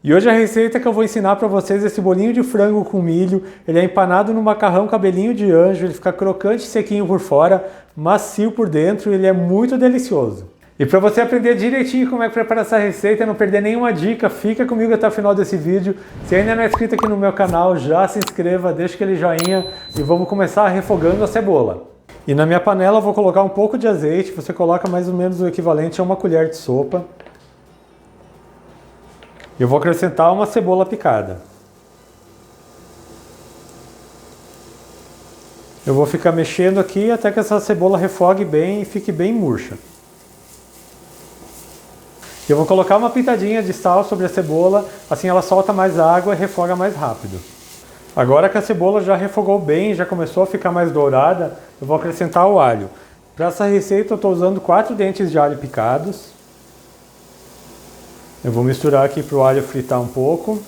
E hoje a receita que eu vou ensinar para vocês é esse bolinho de frango com milho. Ele é empanado no macarrão cabelinho de anjo, ele fica crocante e sequinho por fora, macio por dentro e ele é muito delicioso. E para você aprender direitinho como é que prepara essa receita e não perder nenhuma dica, fica comigo até o final desse vídeo. Se ainda não é inscrito aqui no meu canal, já se inscreva, deixa aquele joinha e vamos começar refogando a cebola. E na minha panela eu vou colocar um pouco de azeite, você coloca mais ou menos o equivalente a uma colher de sopa. Eu vou acrescentar uma cebola picada. Eu vou ficar mexendo aqui até que essa cebola refogue bem e fique bem murcha. Eu vou colocar uma pitadinha de sal sobre a cebola, assim ela solta mais água e refoga mais rápido. Agora que a cebola já refogou bem, já começou a ficar mais dourada, eu vou acrescentar o alho. Para essa receita eu estou usando 4 dentes de alho picados. Eu vou misturar aqui para o alho fritar um pouco.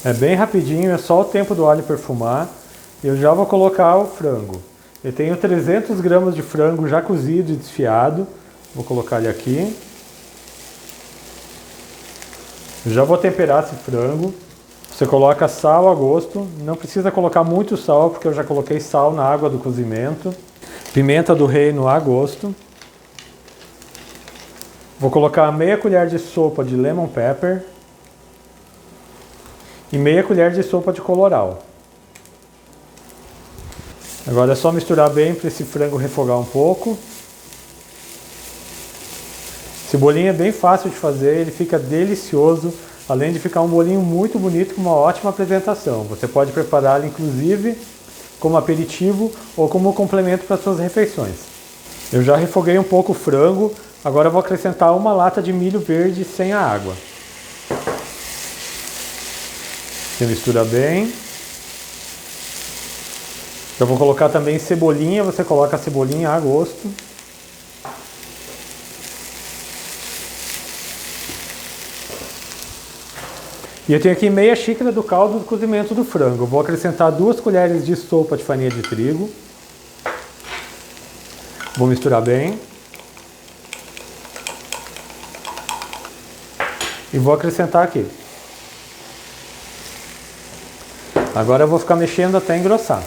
É bem rapidinho, é só o tempo do alho perfumar. Eu já vou colocar o frango. Eu tenho 300 gramas de frango já cozido e desfiado. Vou colocar ele aqui. Eu já vou temperar esse frango. Você coloca sal a gosto. Não precisa colocar muito sal, porque eu já coloquei sal na água do cozimento. Pimenta do reino a gosto. Vou colocar meia colher de sopa de lemon pepper. E meia colher de sopa de colorau. Agora é só misturar bem para esse frango refogar um pouco. Esse bolinho é bem fácil de fazer, ele fica delicioso. Além de ficar um bolinho muito bonito com uma ótima apresentação. Você pode prepará-lo inclusive como aperitivo ou como complemento para suas refeições. Eu já refoguei um pouco o frango, agora eu vou acrescentar uma lata de milho verde sem a água. Você mistura bem. Eu vou colocar também cebolinha, você coloca a cebolinha a gosto. E eu tenho aqui meia xícara do caldo do cozimento do frango. Eu vou acrescentar 2 colheres de sopa de farinha de trigo. Vou misturar bem. E vou acrescentar aqui. Agora eu vou ficar mexendo até engrossar.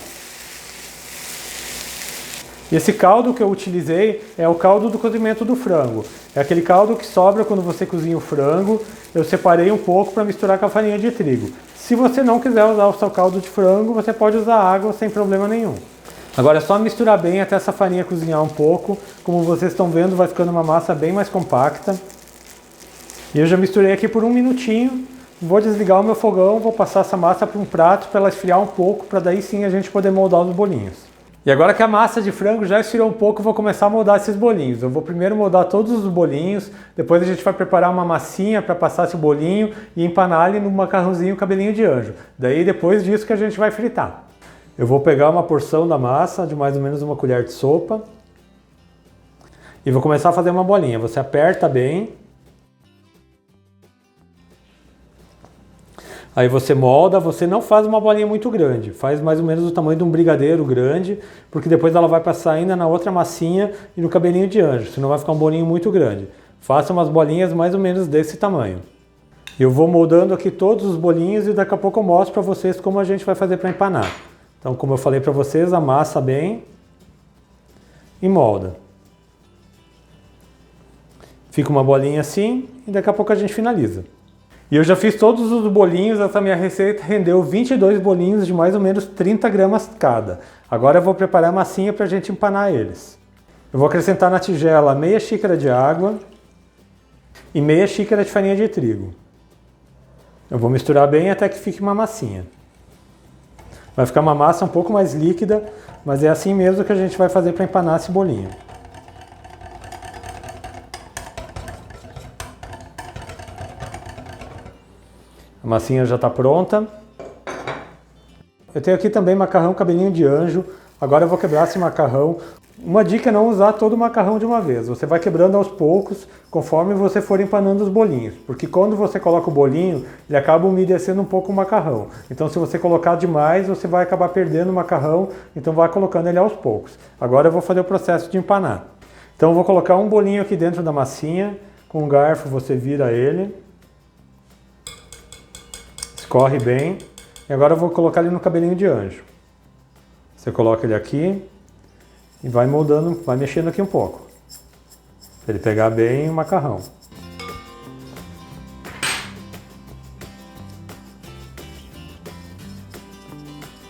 E esse caldo que eu utilizei é o caldo do cozimento do frango. É aquele caldo que sobra quando você cozinha o frango. Eu separei um pouco para misturar com a farinha de trigo. Se você não quiser usar o seu caldo de frango, você pode usar água sem problema nenhum. Agora é só misturar bem até essa farinha cozinhar um pouco. Como vocês estão vendo, vai ficando uma massa bem mais compacta. E eu já misturei aqui por 1 minutinho. Vou desligar o meu fogão, vou passar essa massa para um prato para ela esfriar um pouco, para daí sim a gente poder moldar os bolinhos. E agora que a massa de frango já esfriou um pouco, eu vou começar a moldar esses bolinhos. Eu vou primeiro moldar todos os bolinhos, depois a gente vai preparar uma massinha para passar esse bolinho e empanar ele no macarrãozinho cabelinho de anjo. Daí depois disso que a gente vai fritar. Eu vou pegar uma porção da massa, de mais ou menos uma colher de sopa, e vou começar a fazer uma bolinha. Você aperta bem. Aí você molda, você não faz uma bolinha muito grande, faz mais ou menos o tamanho de um brigadeiro grande, porque depois ela vai passar ainda na outra massinha e no cabelinho de anjo, senão vai ficar um bolinho muito grande. Faça umas bolinhas mais ou menos desse tamanho. Eu vou moldando aqui todos os bolinhos e daqui a pouco eu mostro para vocês como a gente vai fazer para empanar. Então, como eu falei para vocês, amassa bem e molda. Fica uma bolinha assim e daqui a pouco a gente finaliza. E eu já fiz todos os bolinhos, essa minha receita rendeu 22 bolinhos de mais ou menos 30 gramas cada. Agora eu vou preparar a massinha para a gente empanar eles. Eu vou acrescentar na tigela meia xícara de água e meia xícara de farinha de trigo. Eu vou misturar bem até que fique uma massinha. Vai ficar uma massa um pouco mais líquida, mas é assim mesmo que a gente vai fazer para empanar esse bolinho. A massinha já está pronta. Eu tenho aqui também macarrão cabelinho de anjo. Agora eu vou quebrar esse macarrão. Uma dica é não usar todo o macarrão de uma vez. Você vai quebrando aos poucos, conforme você for empanando os bolinhos. Porque quando você coloca o bolinho, ele acaba umedecendo um pouco o macarrão. Então se você colocar demais, você vai acabar perdendo o macarrão. Então vai colocando ele aos poucos. Agora eu vou fazer o processo de empanar. Então eu vou colocar um bolinho aqui dentro da massinha, com um garfo você vira ele, escorre bem, e agora eu vou colocar ele no cabelinho de anjo. Você coloca ele aqui e vai moldando, vai mexendo aqui um pouco, para ele pegar bem o macarrão.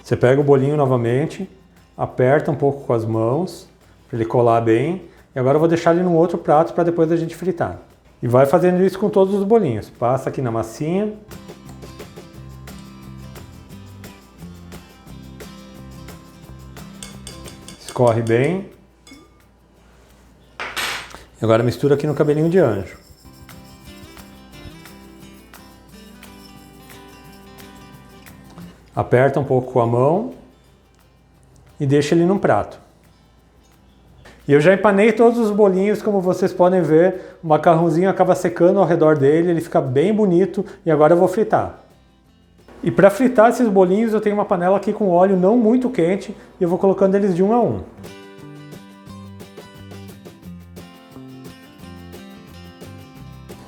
Você pega o bolinho novamente, aperta um pouco com as mãos, para ele colar bem, e agora eu vou deixar ele num outro prato para depois a gente fritar. E vai fazendo isso com todos os bolinhos. Passa aqui na massinha. Escorre bem. E agora mistura aqui no cabelinho de anjo. Aperta um pouco com a mão e deixa ele num prato. E eu já empanei todos os bolinhos, como vocês podem ver, o macarrãozinho acaba secando ao redor dele, ele fica bem bonito e agora eu vou fritar. E para fritar esses bolinhos eu tenho uma panela aqui com óleo não muito quente e eu vou colocando eles de um a um.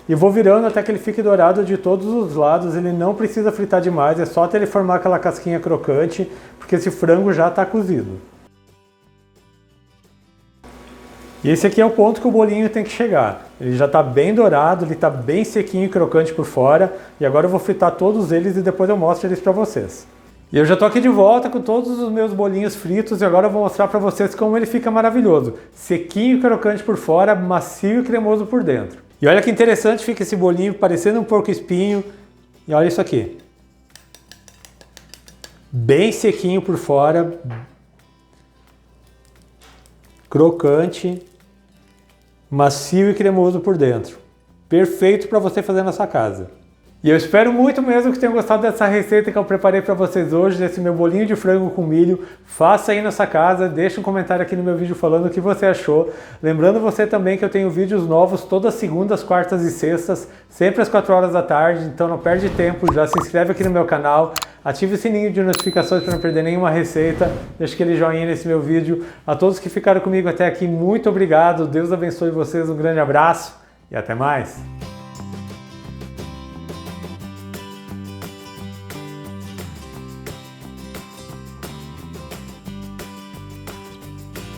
E vou virando até que ele fique dourado de todos os lados, ele não precisa fritar demais, é só até ele formar aquela casquinha crocante, porque esse frango já está cozido. E esse aqui é o ponto que o bolinho tem que chegar. Ele já está bem dourado, ele está bem sequinho e crocante por fora, e agora eu vou fritar todos eles e depois eu mostro eles para vocês. E eu já estou aqui de volta com todos os meus bolinhos fritos e agora eu vou mostrar para vocês como ele fica maravilhoso. Sequinho e crocante por fora, macio e cremoso por dentro. E olha que interessante fica esse bolinho, parecendo um porco-espinho. E olha isso aqui. Bem sequinho por fora. Crocante. Macio e cremoso por dentro. Perfeito para você fazer na sua casa. E eu espero muito mesmo que tenham gostado dessa receita que eu preparei para vocês hoje, desse meu bolinho de frango com milho. Faça aí na sua casa, deixa um comentário aqui no meu vídeo falando o que você achou. Lembrando você também que eu tenho vídeos novos todas segundas, quartas e sextas, sempre às 4 horas da tarde, então não perde tempo, já se inscreve aqui no meu canal, ative o sininho de notificações para não perder nenhuma receita, deixa aquele joinha nesse meu vídeo. A todos que ficaram comigo até aqui, muito obrigado, Deus abençoe vocês, um grande abraço e até mais!